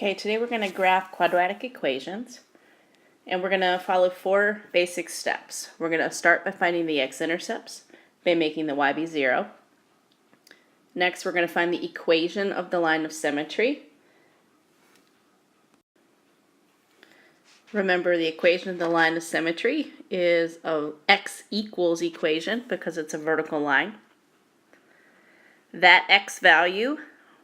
Okay, today we're going to graph quadratic equations, and we're going to follow 4 basic steps. We're going to start by finding the x-intercepts by making the y be 0. Next, we're going to find the equation of the line of symmetry. Remember, the equation of the line of symmetry is a x equals equation because it's a vertical line. That x value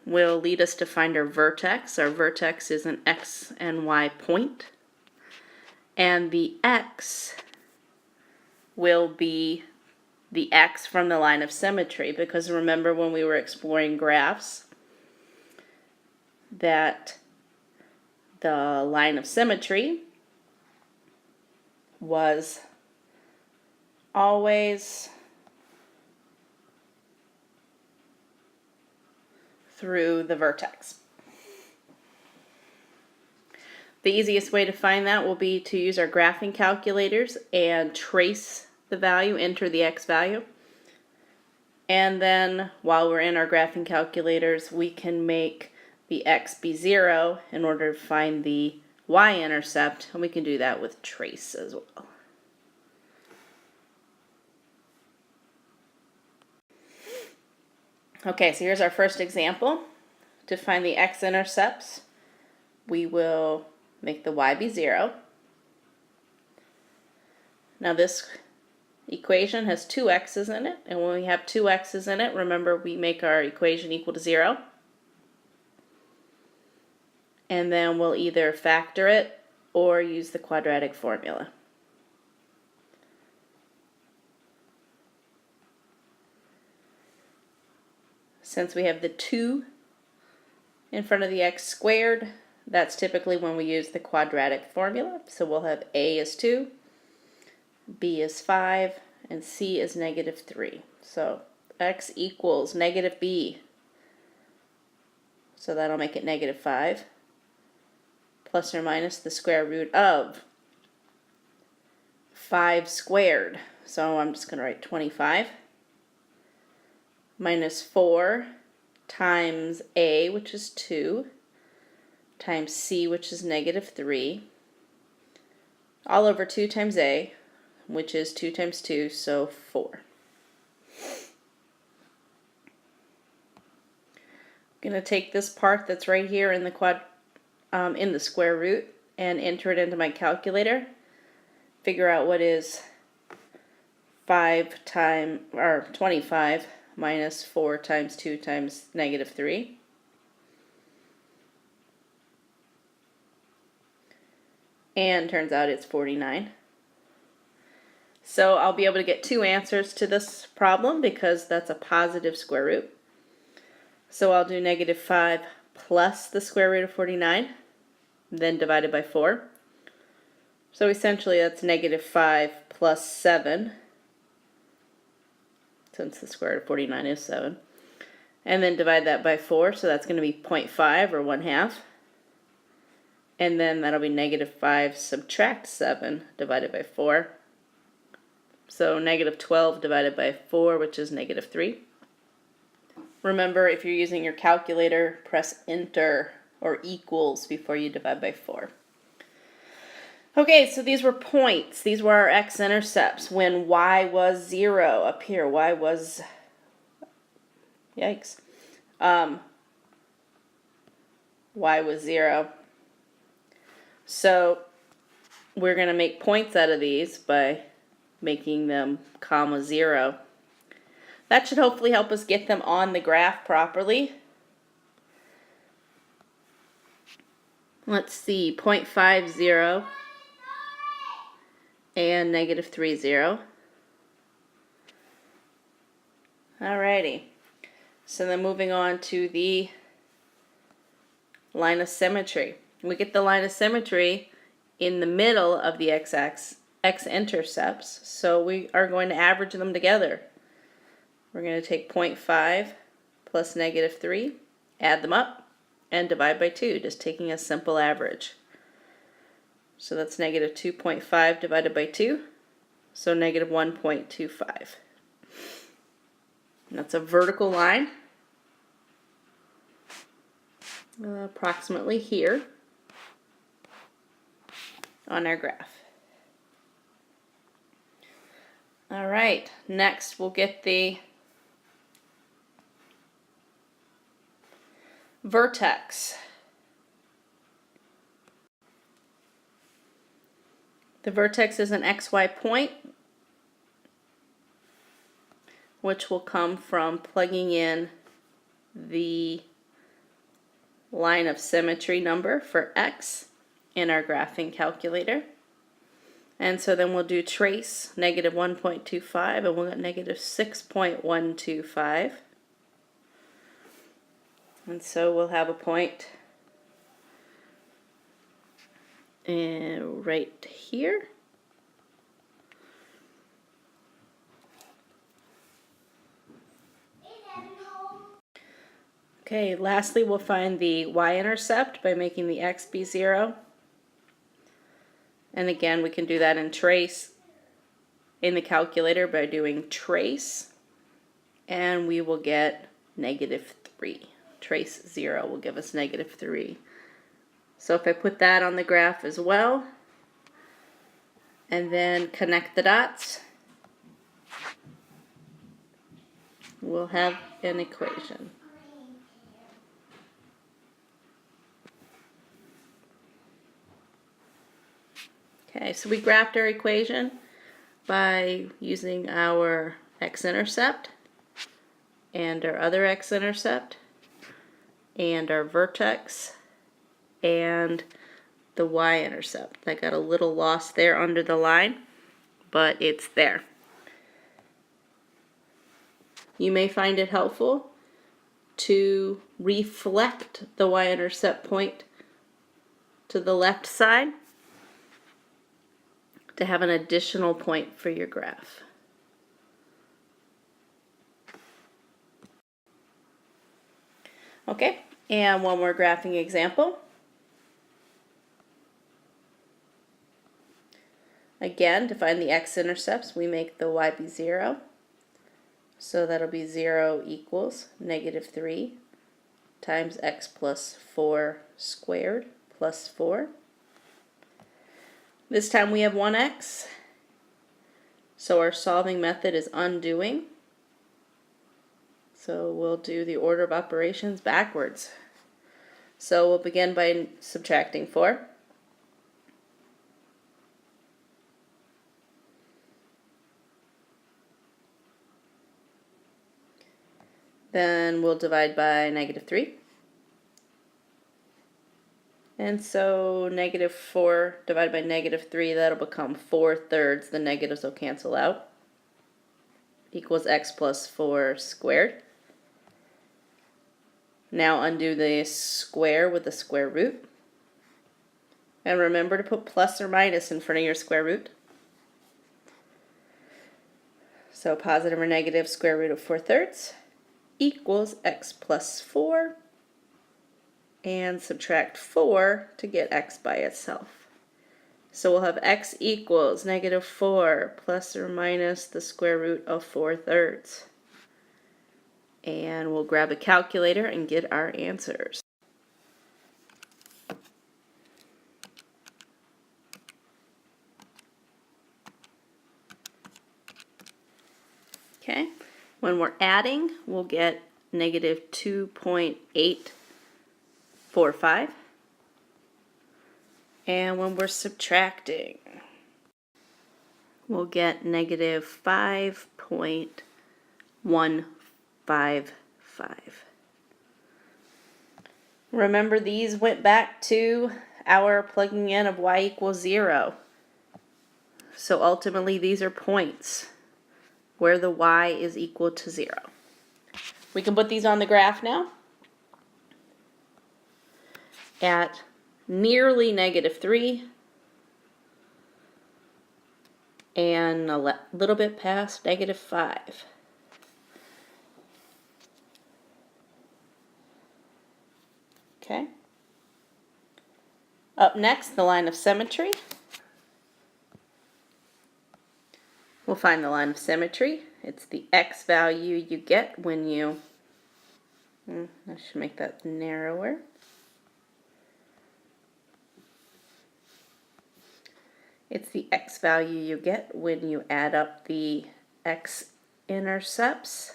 will lead us to find our vertex. Our vertex is an x and y point. And the x will be the x from the line of symmetry, because remember when we were exploring graphs that the line of symmetry was always through the vertex. The easiest way to find that will be to use our graphing calculators and trace the value, enter the x value. And then while we're in our graphing calculators, we can make the x be 0 in order to find the y-intercept, and we can do that with trace as well. Okay, so here's our first example. To find the x-intercepts, we will make the y be 0. Now this equation has 2 x's in it, and when we have 2 x's in it, remember we make our equation equal to 0. And then we'll either factor it or use the quadratic formula. Since we have the 2 in front of the x squared, that's typically when we use the quadratic formula. So we'll have a is 2, b is 5, and c is negative 3. So x equals negative b. So that'll make it negative 5. Plus or minus the square root of 5 squared. So I'm just going to write 25. Minus 4 times a, which is 2, times c, which is negative 3, all over 2 times a, which is 2 times 2, so 4. I'm going to take this part that's right here in the square root and enter it into my calculator. Figure out what is 25 minus 4 times 2 times negative 3. And turns out it's 49. So I'll be able to get 2 answers to this problem because that's a positive square root. So I'll do negative 5 plus the square root of 49, then divided by 4. So essentially that's negative 5 plus 7, since the square root of 49 is 7. And then divide that by 4, so that's going to be 0.5 or 1/2. And then that'll be negative 5 subtract 7 divided by 4. So negative 12 divided by 4, which is negative 3. Remember, if you're using your calculator, press enter or equals before you divide by 4. Okay, so these were points. These were our x-intercepts when y was 0 up here. Y was, yikes, y was 0. So we're going to make points out of these by making them comma 0. That should hopefully help us get them on the graph properly. Let's see, 0.50 and negative 30. Alrighty, so then moving on to the line of symmetry. We get the line of symmetry in the middle of the x-intercepts, so we are going to average them together. We're going to take 0.5 plus negative 3, add them up, and divide by 2, just taking a simple average. So that's negative 2.5 divided by 2, so negative 1.25. That's a vertical line. approximately here on our graph. All right, next we'll get the vertex. The vertex is an XY point, which will come from plugging in the line of symmetry number for x in our graphing calculator. And so then we'll do trace negative 1.25, and we'll get negative 6.125. And so we'll have a point right here. Okay, lastly we'll find the y-intercept by making the x be 0. And again, we can do that in trace in the calculator by doing trace, and we will get negative 3. Trace 0 will give us negative 3. So if I put that on the graph as well, and then connect the dots, we'll have an equation. Okay, so we graphed our equation by using our x-intercept and our other x-intercept and our vertex and the y-intercept. I got a little lost there under the line, but it's there. You may find it helpful to reflect the y-intercept point to the left side to have an additional point for your graph. Okay, and one more graphing example. Again, to find the x-intercepts, we make the y be 0. So that'll be 0 equals negative 3 times x plus 4 squared plus 4. This time we have 1x, so our solving method is undoing. So we'll do the order of operations backwards. So we'll begin by subtracting 4. Then we'll divide by negative 3. And so negative 4 divided by negative 3, that'll become 4/3. The negatives will cancel out. Equals x plus 4 squared. Now undo the square with the square root. And remember to put plus or minus in front of your square root. So positive or negative square root of 4/3 equals x plus 4. And subtract 4 to get x by itself. So we'll have x equals negative 4 plus or minus the square root of 4/3. And we'll grab a calculator and get our answers. Okay, when we're adding, we'll get negative 2.845. And when we're subtracting, we'll get negative 5.155. Remember, these went back to our plugging in of y equals 0. So ultimately these are points where the y is equal to 0. We can put these on the graph now. At nearly negative 3 and a little bit past negative 5. Okay. Up next, the line of symmetry. We'll find the line of symmetry. It's the x value you get when you, I should make that narrower. It's the x value you get when you add up the x-intercepts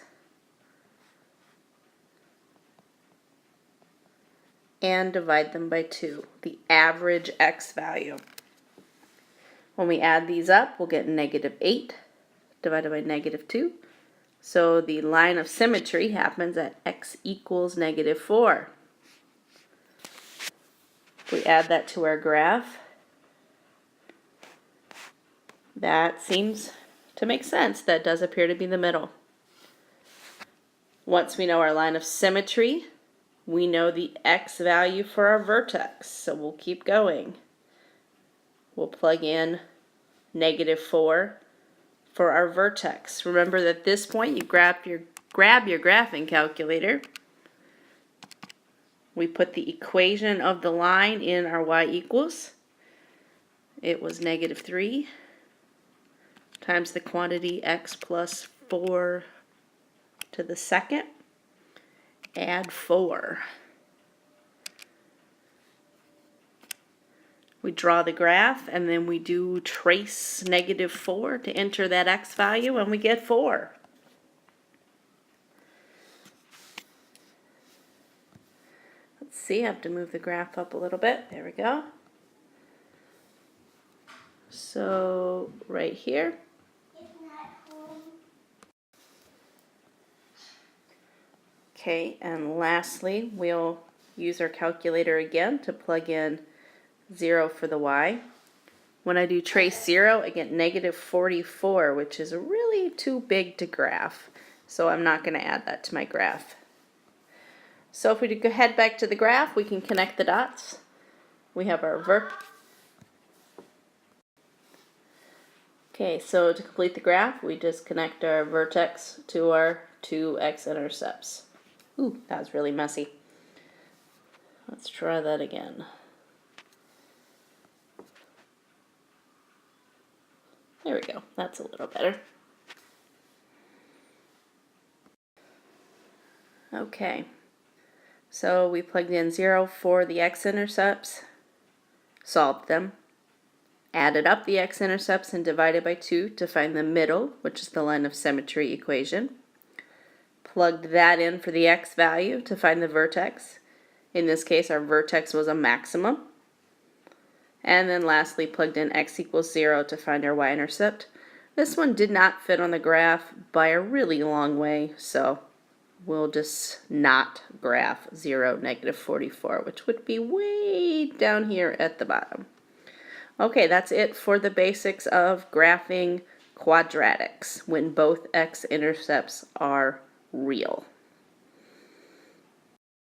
and divide them by 2, the average x value. When we add these up, we'll get -8 divided by -2. So the line of symmetry happens at x equals -4. If we add that to our graph, that seems to make sense. That does appear to be the middle. Once we know our line of symmetry, we know the x value for our vertex. So we'll keep going. We'll plug in -4 for our vertex. Remember that at this point you grab your graphing calculator. We put the equation of the line in our y equals. It was -3 times the quantity x plus 4 to the second. Add 4. We draw the graph and then we do trace -4 to enter that x value and we get 4. Let's see, I have to move the graph up a little bit. There we go. So right here. Okay, and lastly, we'll use our calculator again to plug in 0 for the y. When I do trace 0, I get -44, which is really too big to graph. So I'm not going to add that to my graph. So if we head back to the graph, we can connect the dots. We have our Okay, so to complete the graph, we just connect our vertex to our two x-intercepts. Ooh, that was really messy. Let's try that again. There we go. That's a little better. Okay. So we plugged in 0 for the x-intercepts, solved them, added up the x-intercepts and divided by 2 to find the middle, which is the line of symmetry equation. Plugged that in for the x value to find the vertex. In this case, our vertex was a maximum. And then lastly, plugged in x equals 0 to find our y-intercept. This one did not fit on the graph by a really long way, so we'll just not graph 0, -44, which would be way down here at the bottom. Okay, that's it for the basics of graphing quadratics when both x-intercepts are real.